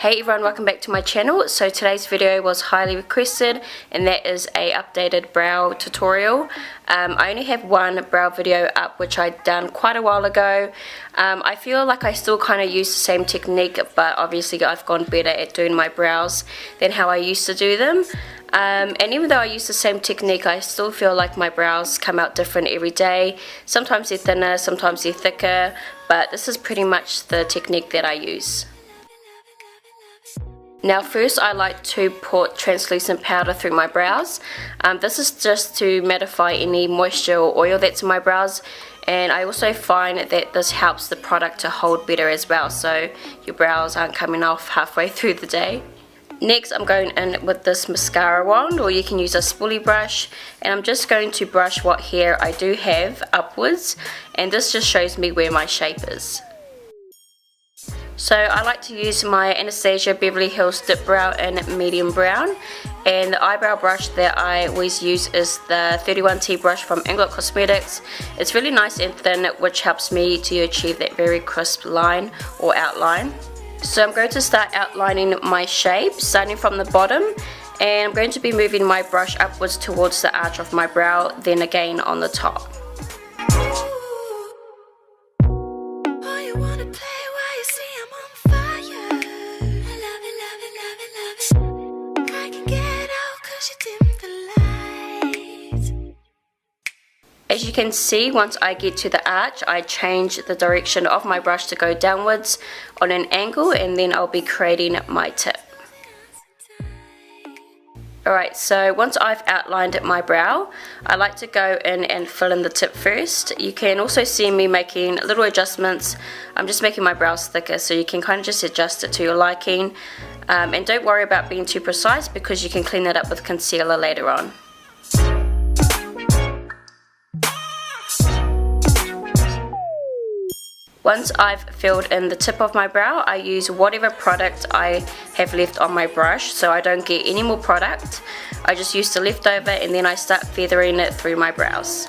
Hey everyone, welcome back to my channel. So today's video was highly requested and that is a updated brow tutorial. I only have one brow video up which I'd done quite a while ago. I feel like I still kind of use the same technique, but obviously I've gone better at doing my brows than how I used to do them. And even though I use the same technique, I still feel like my brows come out different every day. Sometimes they're thinner, sometimes they're thicker, but this is pretty much the technique that I use. Now first I like to put translucent powder through my brows. This is just to mattify any moisture or oil that's in my brows, and I also find that this helps the product to hold better as well, so your brows aren't coming off halfway through the day. Next I'm going in with this mascara wand, or you can use a spoolie brush, and I'm just going to brush what hair I do have upwards, and this just shows me where my shape is. So I like to use my Anastasia Beverly Hills Dip Brow in medium brown, and the eyebrow brush that I always use is the 31T brush from Inglot Cosmetics. It's really nice and thin, which helps me to achieve that very crisp line or outline. So I'm going to start outlining my shape, starting from the bottom, and I'm going to be moving my brush upwards towards the arch of my brow, then again on the top. As you can see, once I get to the arch, I change the direction of my brush to go downwards on an angle, and then I'll be creating my tip. Alright, so once I've outlined my brow, I like to go in and fill in the tip first. You can also see me making little adjustments. I'm just making my brows thicker, so you can kind of just adjust it to your liking. And don't worry about being too precise, because you can clean that up with concealer later on. Once I've filled in the tip of my brow, I use whatever product I have left on my brush, so I don't get any more product. I just use the leftover, and then I start feathering it through my brows.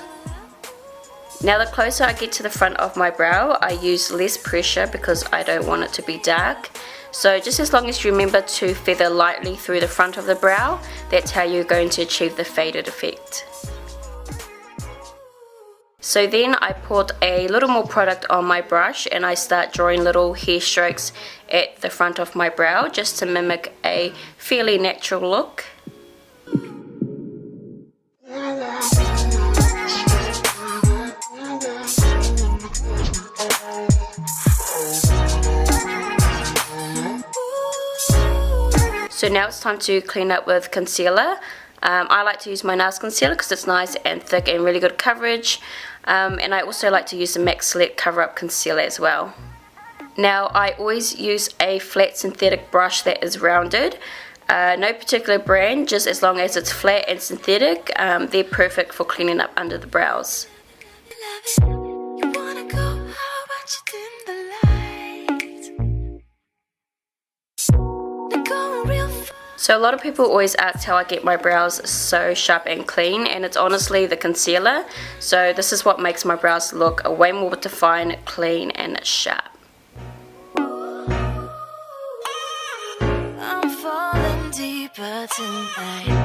Now the closer I get to the front of my brow, I use less pressure because I don't want it to be dark. So just as long as you remember to feather lightly through the front of the brow, that's how you're going to achieve the faded effect. So then I put a little more product on my brush and I start drawing little hair strokes at the front of my brow just to mimic a fairly natural look. So now it's time to clean up with concealer. I like to use my NARS concealer because it's nice and thick and really good coverage. And I also like to use the MAC Select Cover Up Concealer as well. Now I always use a flat synthetic brush that is rounded. No particular brand, just as long as it's flat and synthetic, they're perfect for cleaning up under the brows. So a lot of people always ask how I get my brows so sharp and clean, and it's honestly the concealer. So this is what makes my brows look way more defined, clean and sharp. I'm falling deeper tonight.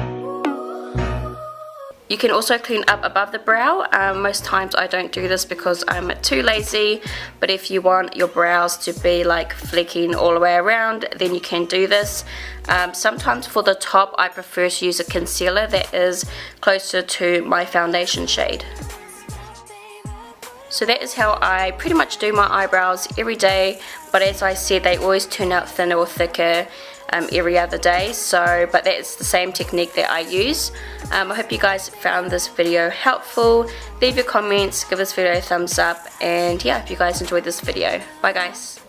You can also clean up above the brow. Most times I don't do this because I'm too lazy, but if you want your brows to be like flecking all the way around, then you can do this. Sometimes for the top I prefer to use a concealer that is closer to my foundation shade. So that is how I pretty much do my eyebrows every day, but as I said, they always turn out thinner or thicker every other day, but that's the same technique that I use. I hope you guys found this video helpful. Leave your comments, give this video a thumbs up, and yeah, I hope you guys enjoyed this video. Bye guys.